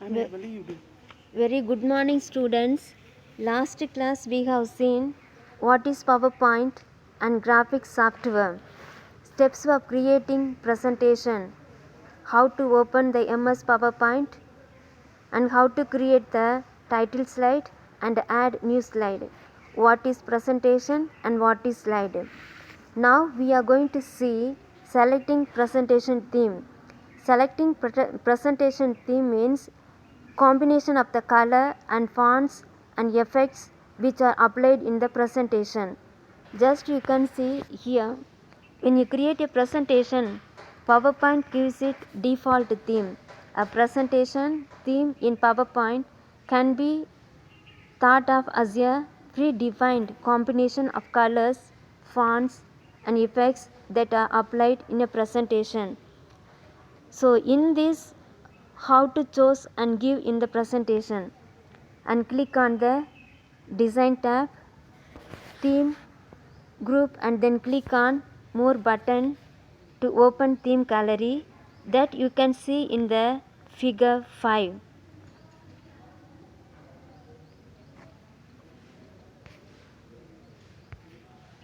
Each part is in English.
Very good morning, students. Last class we have seen what is PowerPoint and graphics software, steps of creating presentation, how to open the MS PowerPoint, and how to create the title slide and add new slide. What is presentation and what is slide. Now we are going to see selecting presentation theme. Selecting presentation theme means combination of the color and fonts and effects which are applied in the presentation. Just you can see here, when you create a presentation, PowerPoint gives it default theme. A presentation theme in PowerPoint can be thought of as a predefined combination of colors, fonts and effects that are applied in a presentation. So in this, how to choose and give in the presentation, and click on the design tab, theme, group, and then click on more button to open theme gallery that you can see in the figure 5.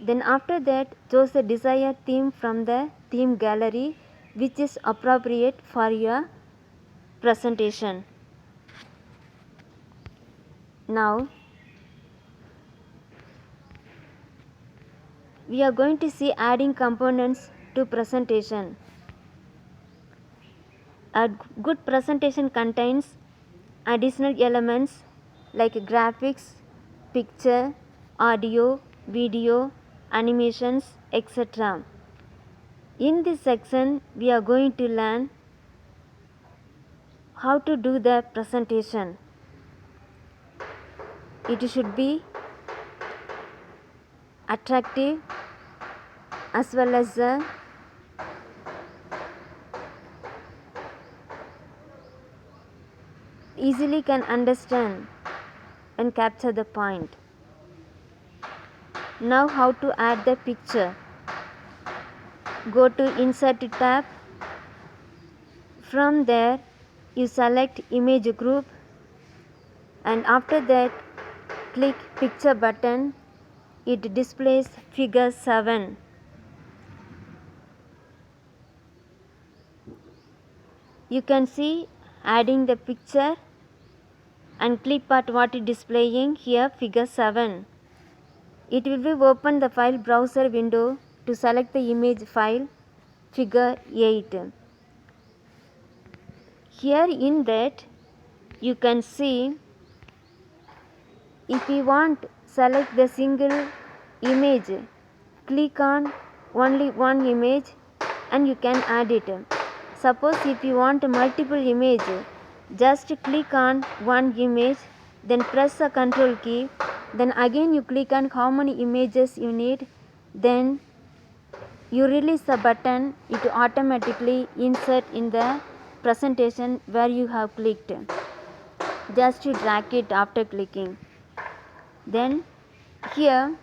Then after that, choose the desired theme from the theme gallery which is appropriate for your presentation. Now we are going to see adding components to presentation. A good presentation contains additional elements like graphics, picture, audio, video, animations, etc. In this section, we are going to learn how to do the presentation. It should be attractive as well as easily can understand and capture the point. Now how to add the picture. Go to Insert tab. From there you select image group, and after that click picture button. It displays figure 7. You can see adding the picture and clip art what is displaying here figure 7. It will be open the file browser window to select the image file figure 8. Here in that you can see, if you want select the single image, click on only one image and you can add it. Suppose if you want multiple image, just click on one image, then press the control key, then again you click on how many images you need, then you release the button, it automatically insert in the presentation where you have clicked. Just you drag it after clicking. Then here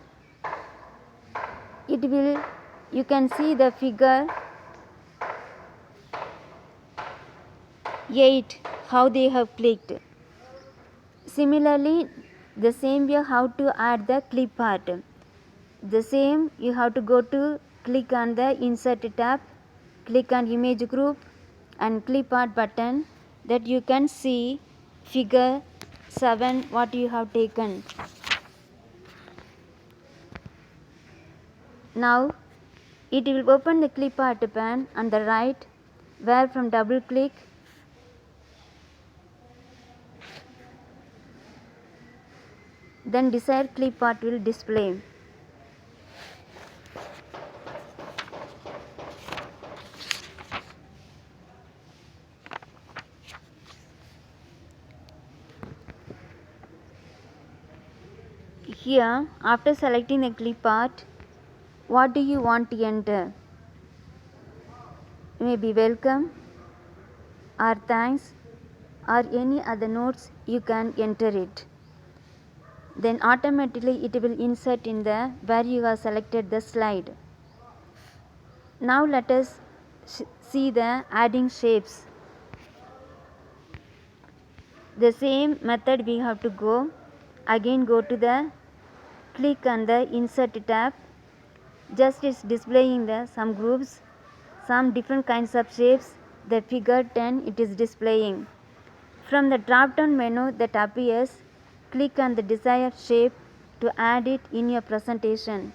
it will, you can see the figure 8 how they have clicked. Similarly, the same way how to add the clip art. The same, you have to go to click on the Insert tab, click on image group and clip art button, that you can see figure 7 what you have taken. Now it will open the clip art pane on the right, where from double click then desired clip art will display. Here, after selecting the clip art, what do you want to enter? Maybe welcome or thanks or any other notes, you can enter it. Then automatically it will insert in the where you have selected the slide. Now let us see the adding shapes. The same method we have to go. Again go to the click on the insert tab. Just it's displaying the some groups, some different kinds of shapes. The figure 10 it is displaying. From the drop down menu that appears, click on the desired shape to add it in your presentation.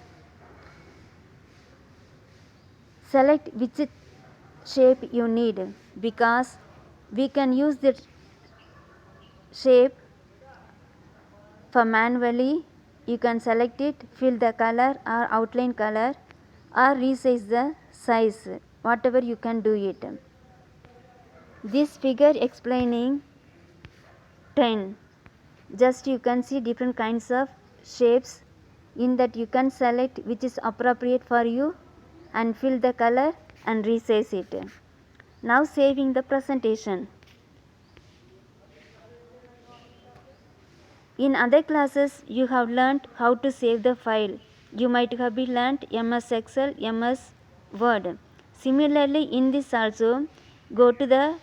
Select which shape you need, because we can use that shape for manually. You can select it, fill the color or outline color, or resize the size, whatever you can do it. This figure explaining 10, just you can see different kinds of shapes. In that you can select which is appropriate for you and fill the color and resize it. Now saving the presentation. In other classes you have learnt how to save the file. You might have been learnt MS Excel, MS Word. Similarly in this also, go to the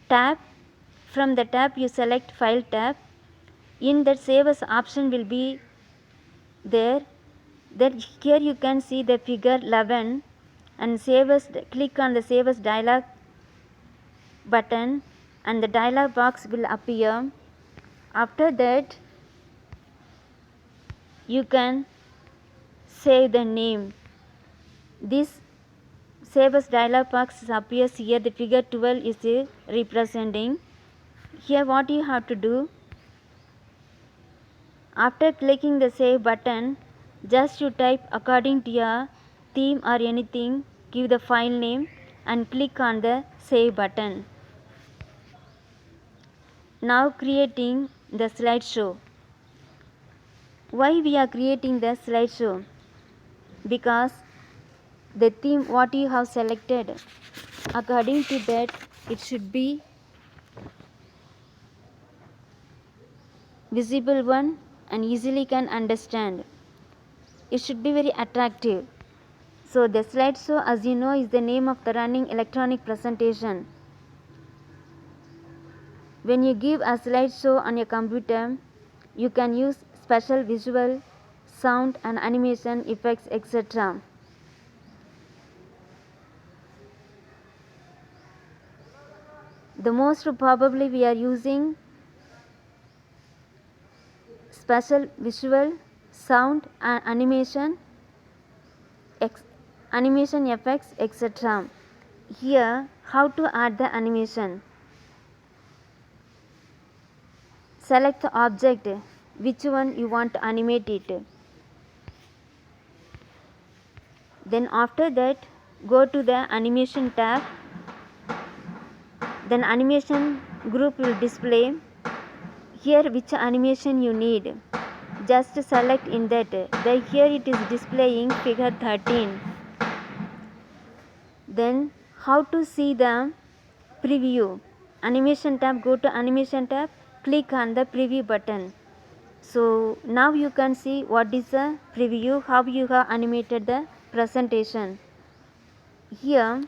tab. From the tab you select file tab. In that save as option will be there. Then here you can see the figure 11 and save as. Click on the save as dialog button and the dialog box will appear. After that you can save the name. This save as dialog box appears here. The figure 12 is representing. Here what you have to do, after clicking the save button, just you type according to your theme or anything, give the file name and click on the save button. Now creating the slideshow. Why we are creating the slideshow? Because the theme what you have selected, according to that it should be visible one and easily can understand. It should be very attractive. So the slideshow, as you know, is the name of the running electronic presentation. When you give a slideshow on your computer, you can use special visual, sound and animation effects, etc. The most probably we are using special visual, sound and animation effects, etc. Here how to add the animation. Select the object, which one you want to animate it. Then after that go to the animation tab. Then animation group will display. Here which animation you need, just select in that. Then here it is displaying figure 13. Then how to see the preview? Animation tab, go to animation tab, click on the preview button. So now you can see what is the preview, how you have animated the presentation. Here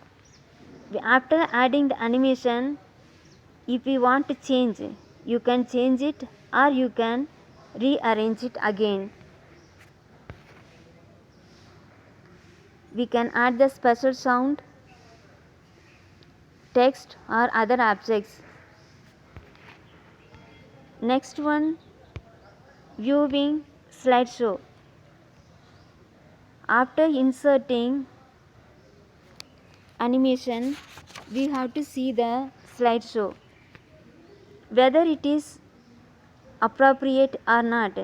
after adding the animation, if you want to change, you can change it or you can rearrange it again. We can add the special sound, text or other objects. Next one, viewing slideshow. After inserting animation, we have to see the slideshow, whether it is appropriate or not.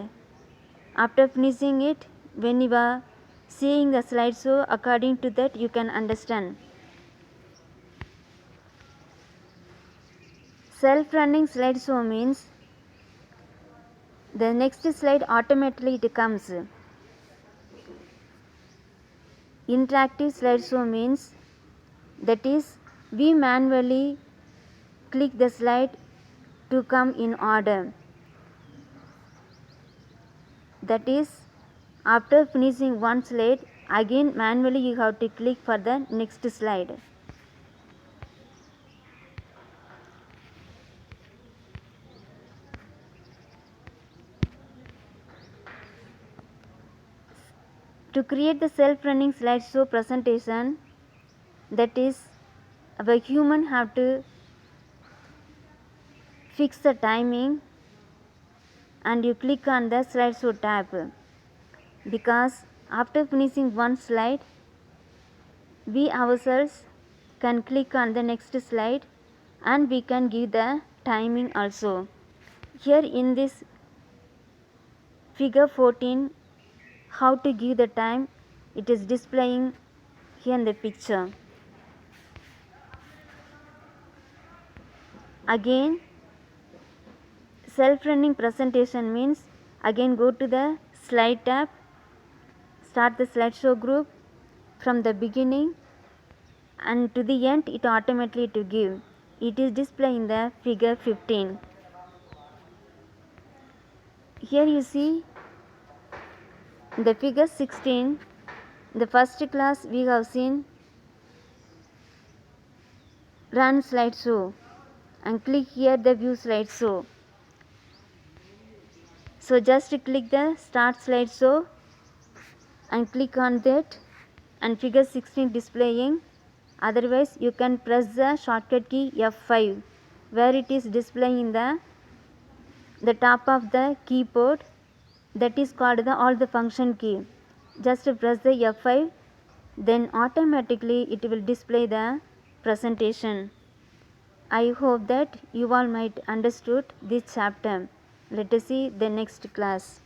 After finishing it, when you are seeing the slideshow, according to that you can understand. Self-running slideshow means the next slide automatically it comes. Interactive slideshow means that is we manually click the slide to come in order. That is after finishing one slide, again manually you have to click for the next slide. To create the self-running slideshow presentation, that is, our human have to fix the timing and you click on the slideshow tab, because after finishing one slide we ourselves can click on the next slide and we can give the timing also. Here in this figure 14, how to give the time, it is displaying here in the picture. Again, self-running presentation means, again go to the slide tab, start the slideshow group from the beginning and to the end it automatically to give. It is displaying the figure 15. Here you see the figure 16, the first class we have seen run slideshow and click here the view slideshow. So just click the start slideshow and click on that and figure 16 displaying. Otherwise you can press the shortcut key F5 where it is displaying in the top of the keyboard, that is called the all the function key. Just press the F5, then automatically it will display the presentation. I hope that you all might understood this chapter. Let us see the next class.